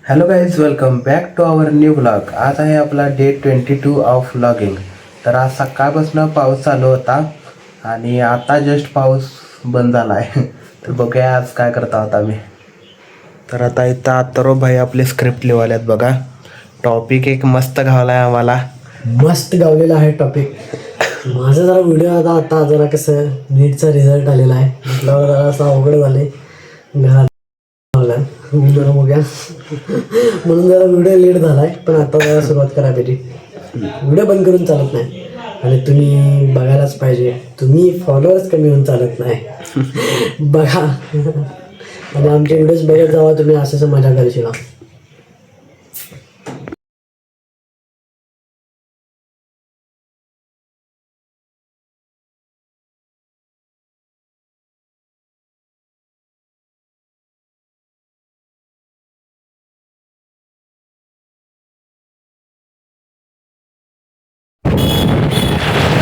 Hello guys, welcome back to our new blog. आज आहे आपला डे 22 ऑफ व्लॉगिंग. तर आज सकाळपासून पाऊस चालू होता आणि आता जस्ट पाऊस बंद झाला आहे. तर बघूया आज काय करता आहोत आम्ही. तर आता इथं अथर्व भाई आपले स्क्रिप्ट लिहायल्यात बघा. टॉपिक एक मस्त घावला आहे आम्हाला. मस्त गावलेला आहे टॉपिक. माझा जरा व्हिडिओ आता जरा कसं नीटचा रिझल्ट आलेला आहे म्हटल्यावर जरा असं अवघड झाले घरात जरा बघूया म्हणून जरा व्हिडिओ लेट झाला आहे. पण आता जरा सुरुवात करा पाहिजे. व्हिडिओ बंद करून चालत नाही आणि तुम्ही बघायलाच पाहिजे. तुम्ही फॉलोअर्स कमी होऊन चालत नाही. बघा आणि आमचे व्हिडिओज बघत जावा तुम्ही. असं मजा करशील.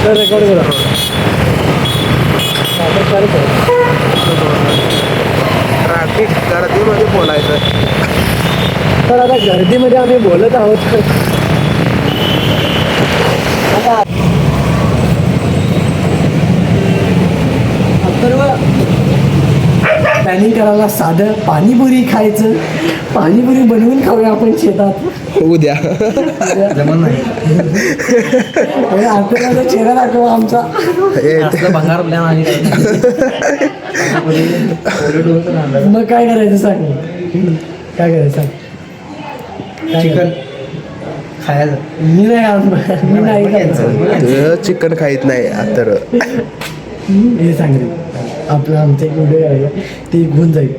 रेकॉर्ड करा. ट्रॅफिक गर्दीमध्ये बोलायचं. तर आता गर्दीमध्ये आम्ही बोलत आहोत. आता प्लॅनिंग करायला साधं पाणीपुरी खायचं. पाणीपुरी बनवून खाऊया आपण शेतात उद्या. आपल्याला चेहरा दाखवा आमचा. भंगार प्लॅन. मग काय करायचं सांग. काय करायचं सांग. चिकन खायचं. मी नाही खायचं. चिकन खायत नाही तर हे सांग रे. आपलं आमचं एक व्हिडिओ करायचं ते घेऊन जाईल.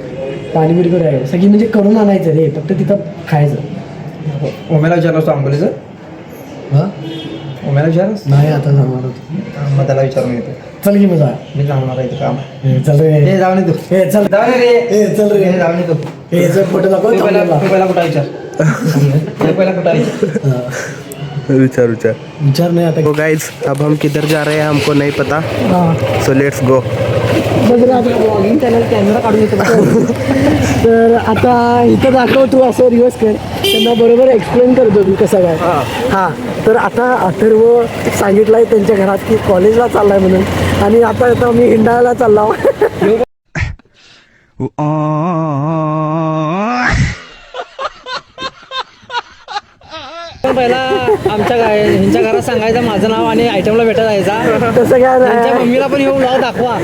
पाणीपुरी करायचं सगळी म्हणजे करून आणायचं रे. फक्त तिथं खायचं. ओम्याला विचारलं असतो आंबोलीचं. हां ओम्याला विचारस नाही आता जाणार होतो. मग त्याला विचारून येतो. चल की मजा. मी जाणार आहे काम. चल रे. हे जाऊन येतो. हे चल जाऊन ये रे. हे चल रे. हे जाऊन येतो. हे चल फोटो दाखव. तू पहिला कुठं विचार. तू पहिला कुठं विचार. विचार विचार नाही आता. तो गाइस, अब हम किधर जा रहे हैं हमको नहीं पता. हां सो लेट्स गो. बघ रे आता ब्लॉगिंग चॅनल कॅमेरा काढून येतो. तर आता इथं दाखव तू असं रिवर्स कर. त्यांना बरोबर एक्सप्लेन करतो तू कसं काय. हां तर आता अथर्व सांगितलं आहे त्यांच्या घरात की कॉलेजला चालला आहे म्हणून. आणि आता मी हिंडायला चालला. पहिला आमच्या ह्यांच्या घरात सांगायचं माझं नाव आणि आयटमला भेटा जायचा. तसं काय त्यांच्या नाही. मम्मीला पण येऊन नाव दाखवा.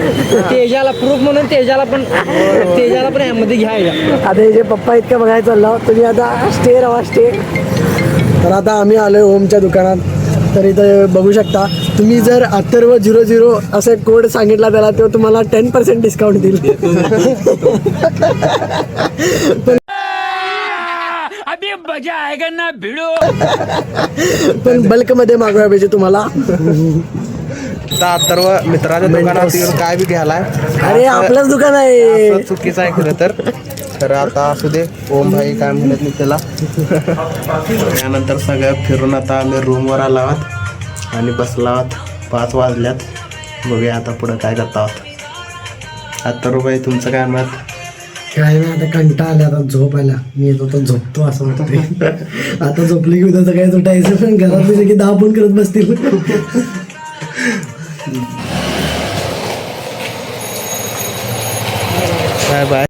तेजाला प्रूफ म्हणून तेजाला पण यामध्ये घ्यायला. आता हे जे पप्पा इतकं बघायला चाललो तुम्ही. आता स्टे राहा स्टे. तर आता आम्ही आलो आहे ओमच्या दुकानात. तर इथं बघू शकता तुम्ही. जर अथर्व 00 असं कोड सांगितला त्याला तो तुम्हाला 10% डिस्काउंट देईल. पण बल्कमध्ये मागवायला पाहिजे तुम्हाला. अथर्व मित्राच्या दुकानात येऊन काय बी घ्यायलाय. अरे आपलंच दुकान आहे. असं चुकीचं आहे खरं तर आता असू दे. ओम भाई काय म्हणत नाही त्याला. त्यानंतर सगळं फिरून आता आम्ही रूमवर आलो आहोत आणि बसलो आहोत. 5 वाजल्यात. बघूया आता पुढं काय करता आहोत. अथर्व भाई तुमचं काय मत. काय नाही आता कंटाळा आला. आता झोप आला. मी येतो तर झोपतो असं वाटतं. आता झोपली की उद्या सकाळी उठायचं. पण घरात की 10 फोन करत बसतील. Bye bye.